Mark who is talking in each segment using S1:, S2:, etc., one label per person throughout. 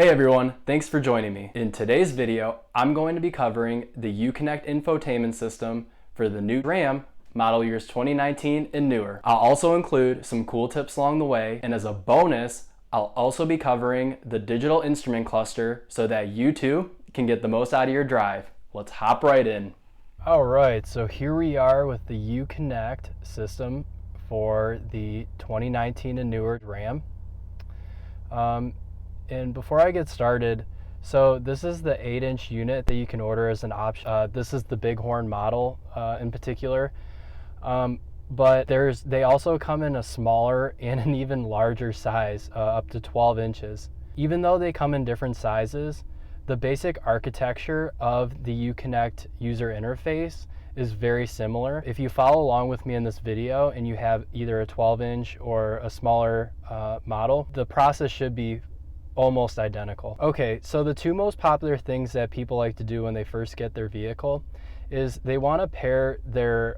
S1: Hey everyone, thanks for joining me. In today's video, I'm going to be covering the UConnect infotainment system for the new Ram model years 2019 and newer. I'll also include some cool tips along the way, and as a bonus, I'll also be covering the digital instrument cluster so that you too can get the most out of your drive. Let's hop right in. All right, so here we are with the UConnect system for the 2019 and newer Ram. And before I get started, so this is the 8-inch unit that you can order as an option. This is the Bighorn model in particular. But they also come in a smaller and an even larger size, up to 12 inches. Even though they come in different sizes, the basic architecture of the UConnect user interface is very similar. If you follow along with me in this video and you have either a 12-inch or a smaller model, the process should be almost identical. Okay, so the two most popular things that people like to do when they first get their vehicle is they want to pair their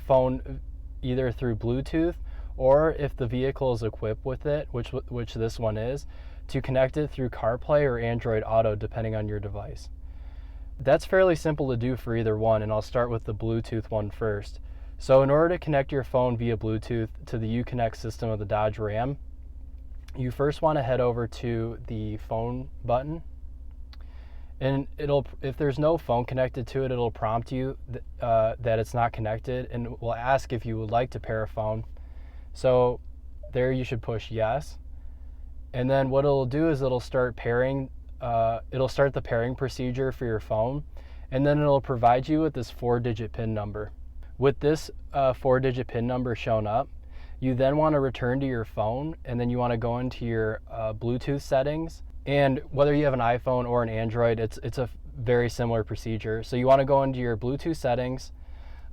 S1: phone either through Bluetooth, or if the vehicle is equipped with it, which this one is, to connect it through CarPlay or Android Auto depending on your device. That's fairly simple to do for either one, and I'll start with the Bluetooth one first. So in order to connect your phone via Bluetooth to the UConnect system of the Dodge Ram, you first want to head over to the phone button, and if there's no phone connected to it, it'll prompt you that it's not connected, and will ask if you would like to pair a phone. So there you should push yes, and then what it'll do is it'll start the pairing procedure for your phone, and then it'll provide you with this 4-digit PIN number. With this 4-digit PIN number shown up, you then want to return to your phone, and then you want to go into your Bluetooth settings. And whether you have an iPhone or an Android, it's a very similar procedure. So you want to go into your Bluetooth settings.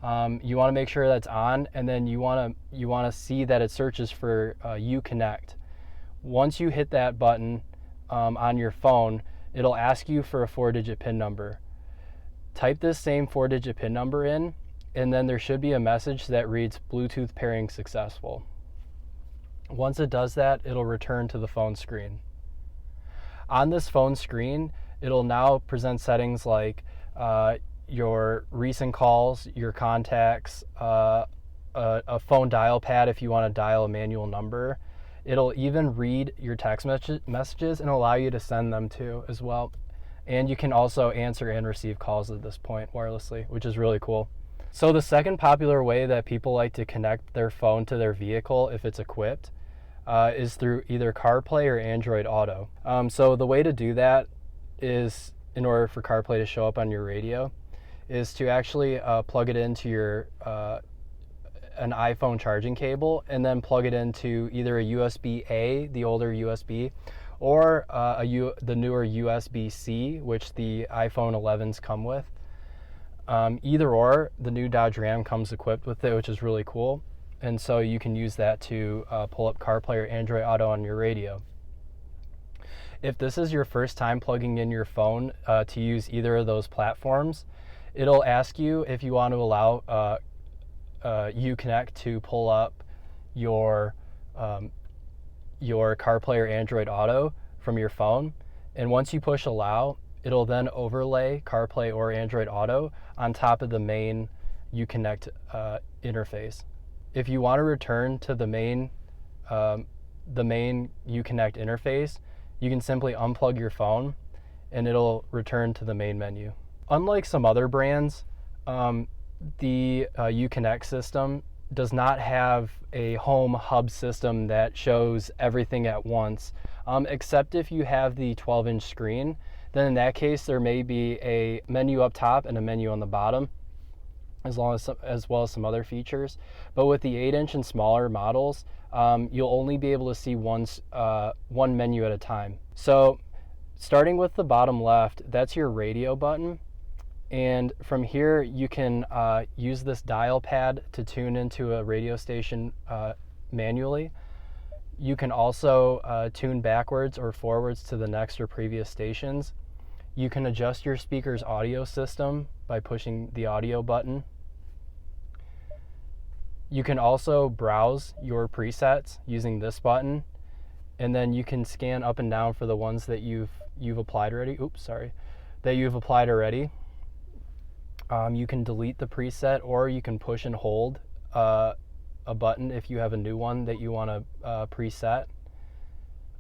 S1: You want to make sure that's on, and then you want to see that it searches for UConnect. Once you hit that button on your phone, it'll ask you for a 4-digit PIN number. Type this same 4-digit PIN number in, and then there should be a message that reads Bluetooth pairing successful. Once it does that, it'll return to the phone screen. On this phone screen, it'll now present settings like your recent calls, your contacts, a phone dial pad if you want to dial a manual number. It'll even read your text messages and allow you to send them too as well. And you can also answer and receive calls at this point wirelessly, which is really cool. So the second popular way that people like to connect their phone to their vehicle if it's equipped is through either CarPlay or Android Auto. So the way to do that is, in order for CarPlay to show up on your radio, is to actually plug it into your an iPhone charging cable, and then plug it into either a USB-A, the older USB, or the newer USB-C, which the iPhone 11s come with. Either or, the new Dodge Ram comes equipped with it, which is really cool. And so you can use that to pull up CarPlay or Android Auto on your radio. If this is your first time plugging in your phone to use either of those platforms, it'll ask you if you want to allow UConnect to pull up your CarPlay or Android Auto from your phone. And once you push allow, it'll then overlay CarPlay or Android Auto on top of the main UConnect interface. If you want to return to the main UConnect interface, you can simply unplug your phone and it'll return to the main menu. Unlike some other brands, the UConnect system does not have a home hub system that shows everything at once, except if you have the 12-inch screen. Then in that case, there may be a menu up top and a menu on the bottom, as well as some other features. But with the 8-inch and smaller models, you'll only be able to see one menu at a time. So starting with the bottom left, that's your radio button. And from here, you can use this dial pad to tune into a radio station manually. You can also tune backwards or forwards to the next or previous stations. You can adjust your speaker's audio system by pushing the audio button. You can also browse your presets using this button, and then you can scan up and down for the ones that you've applied already. Oops, sorry, that you've applied already. You can delete the preset, or you can push and hold a button if you have a new one that you want to preset.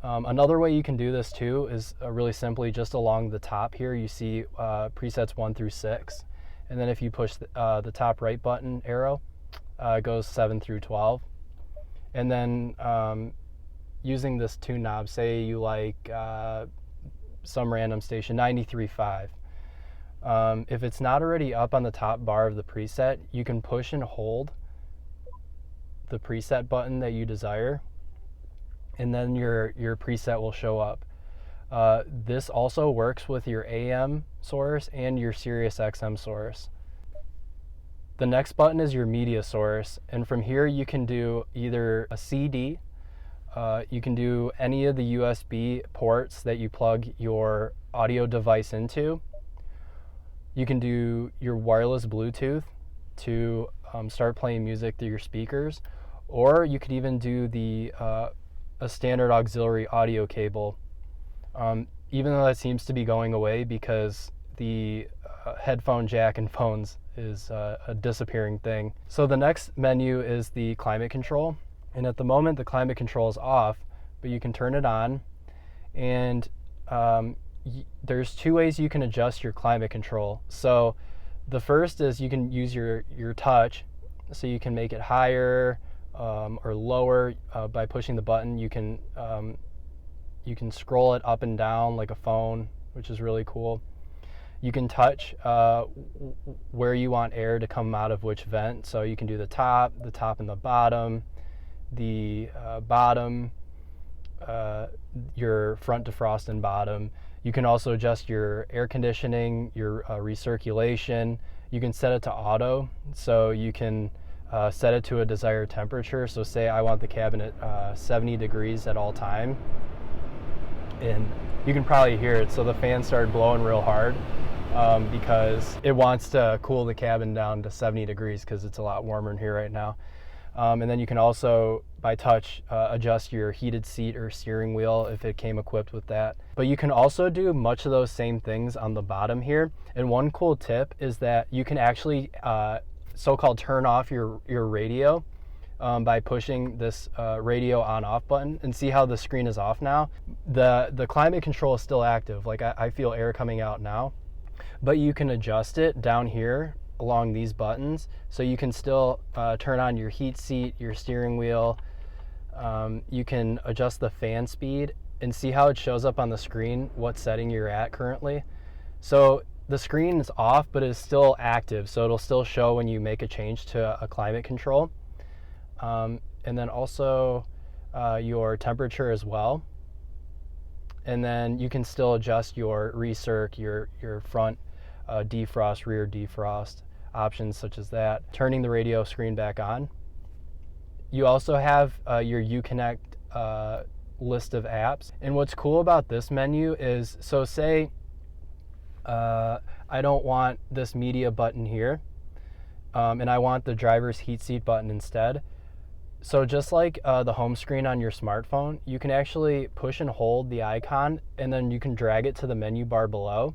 S1: Another way you can do this too is really simply just along the top here. You see presets 1 through 6, and then if you push the top right button arrow, it goes 7 through 12. And then using this tune knob, say you like some random station, 93.5. If it's not already up on the top bar of the preset, you can push and hold the preset button that you desire, and then your preset will show up. This also works with your AM source and your Sirius XM source. The next button is your media source, and from here you can do either a CD, you can do any of the USB ports that you plug your audio device into. You can do your wireless Bluetooth to start playing music through your speakers, or you could even do a standard auxiliary audio cable, even though that seems to be going away because the headphone jack in phones is a disappearing thing. So the next menu is the climate control, and at the moment the climate control is off, but you can turn it on, and there's 2 ways you can adjust your climate control. So the first is you can use your touch, so you can make it higher or lower by pushing the button. You can scroll it up and down like a phone, which is really cool. You can touch where you want air to come out of which vent. So you can do the top and the bottom, your front defrost and bottom. You can also adjust your air conditioning, your recirculation. You can set it to auto, so you can set it to a desired temperature. So say I want the cabin at 70 degrees at all time, and you can probably hear it. So the fan started blowing real hard because it wants to cool the cabin down to 70 degrees because it's a lot warmer in here right now. And then you can also, by touch, adjust your heated seat or steering wheel if it came equipped with that. But you can also do much of those same things on the bottom here. And one cool tip is that you can actually so-called turn off your radio by pushing this radio on-off button, and see how the screen is off now. The climate control is still active. Like I feel air coming out now, but you can adjust it down here along these buttons, so you can still turn on your heat seat, your steering wheel. You can adjust the fan speed and see how it shows up on the screen, what setting you're at currently. So the screen is off, but it's still active, so it'll still show when you make a change to a climate control. And then also your temperature as well. And then you can still adjust your recirc, your front defrost, rear defrost options such as that. Turning the radio screen back on. You also have your UConnect list of apps. And what's cool about this menu is, so say I don't want this media button here, and I want the driver's heat seat button instead. So just like the home screen on your smartphone, you can actually push and hold the icon, and then you can drag it to the menu bar below.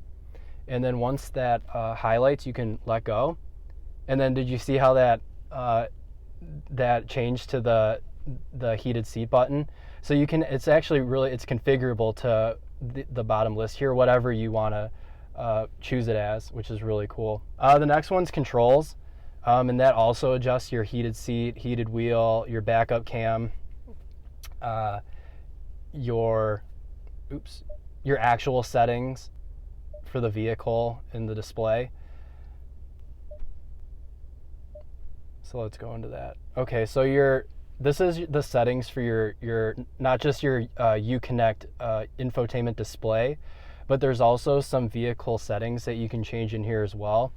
S1: And then once that highlights, you can let go. And then did you see how that changed to the heated seat button? So you can, it's actually really, it's configurable to the bottom list here, whatever you want to choose it as, which is really cool. The next one's controls. And that also adjusts your heated seat, heated wheel, your backup cam, your actual settings for the vehicle in the display. So let's go into that. Okay, so this is the settings for your not just your UConnect infotainment display, but there's also some vehicle settings that you can change in here as well.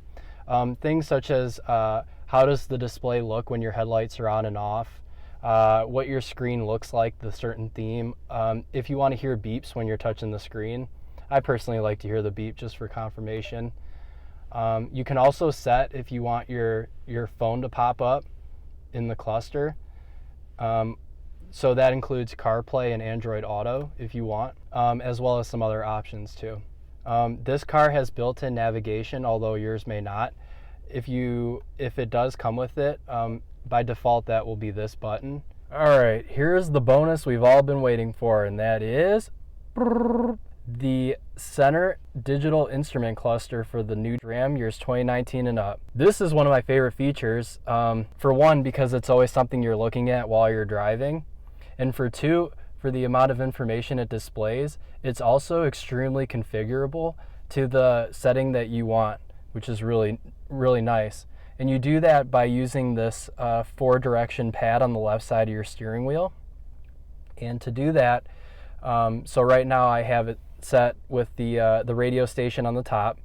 S1: Things such as how does the display look when your headlights are on and off, what your screen looks like, the certain theme. If you want to hear beeps when you're touching the screen, I personally like to hear the beep just for confirmation. You can also set if you want your phone to pop up in the cluster. So that includes CarPlay and Android Auto if you want, as well as some other options too. This car has built-in navigation, although yours may not. If it does come with it, by default that will be this button. All right, here's the bonus we've all been waiting for, and that is the center digital instrument cluster for the new Ram years 2019 and up. This is one of my favorite features, for one, because it's always something you're looking at while you're driving, and for two, for the amount of information it displays. It's also extremely configurable to the setting that you want, which is really, really nice. And you do that by using this 4-direction pad on the left side of your steering wheel. And to do that, so right now I have it set with the radio station on the top,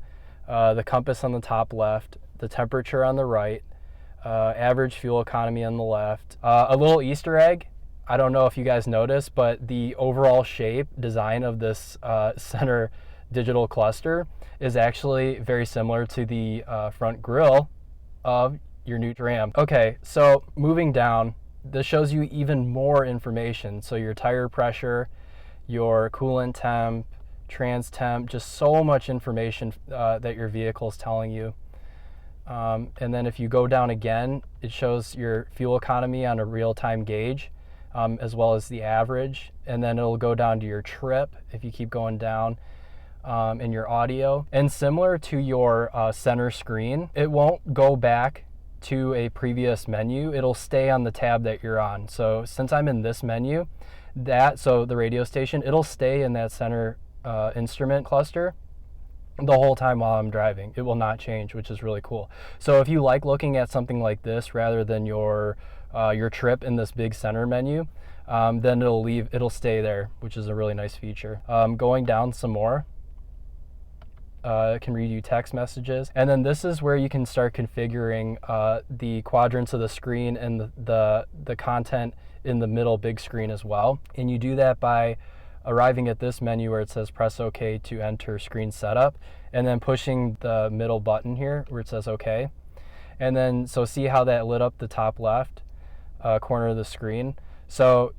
S1: the compass on the top left, the temperature on the right, average fuel economy on the left. A little Easter egg, I don't know if you guys noticed, but the overall shape design of this center digital cluster is actually very similar to the front grille of your new Ram. Okay, so moving down, this shows you even more information. So your tire pressure, your coolant temp, trans temp, just so much information that your vehicle is telling you. And then if you go down again, it shows your fuel economy on a real-time gauge, as well as the average. And then it'll go down to your trip if you keep going down. In your audio. And similar to your center screen, it won't go back to a previous menu. It'll stay on the tab that you're on. So since I'm in this menu, so the radio station, it'll stay in that center instrument cluster the whole time while I'm driving. It will not change, which is really cool. So if you like looking at something like this rather than your trip in this big center menu, then it'll stay there, which is a really nice feature. Going down some more, it can read you text messages, and then this is where you can start configuring the quadrants of the screen and the content in the middle big screen as well. And you do that by arriving at this menu where it says press OK to enter screen setup, and then pushing the middle button here where it says OK. And then so see how that lit up the top left corner of the screen. So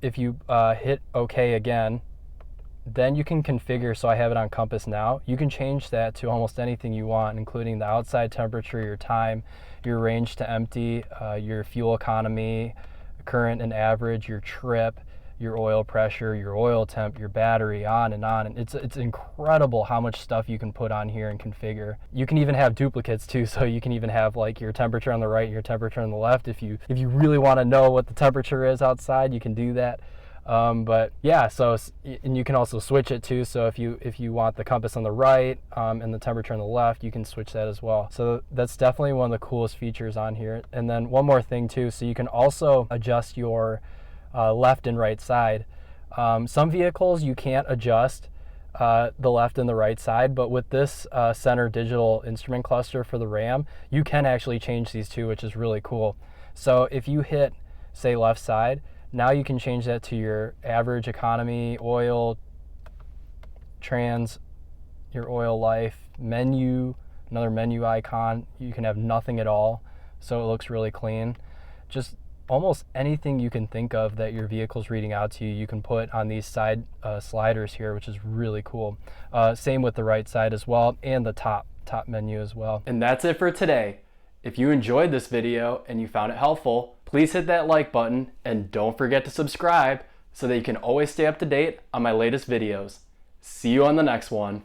S1: if you hit OK again, then you can configure, so I have it on compass now, you can change that to almost anything you want, including the outside temperature, your time, your range to empty, your fuel economy, current and average, your trip, your oil pressure, your oil temp, your battery, on and on. And it's incredible how much stuff you can put on here and configure. You can even have duplicates too, so you can even have like your temperature on the right and your temperature on the left. If you really want to know what the temperature is outside, you can do that. But yeah, and you can also switch it too. So if you want the compass on the right and the temperature on the left, you can switch that as well. So that's definitely one of the coolest features on here. And then one more thing too, so you can also adjust your left and right side. Some vehicles you can't adjust the left and the right side, but with this center digital instrument cluster for the Ram, you can actually change these two, which is really cool. So if you hit, say, left side, now you can change that to your average economy, oil, trans, your oil life, menu, another menu icon. You can have nothing at all, so it looks really clean. Just almost anything you can think of that your vehicle's reading out to you, you can put on these side sliders here, which is really cool. Same with the right side as well, and the top menu as well. And that's it for today. If you enjoyed this video and you found it helpful, please hit that like button and don't forget to subscribe so that you can always stay up to date on my latest videos. See you on the next one.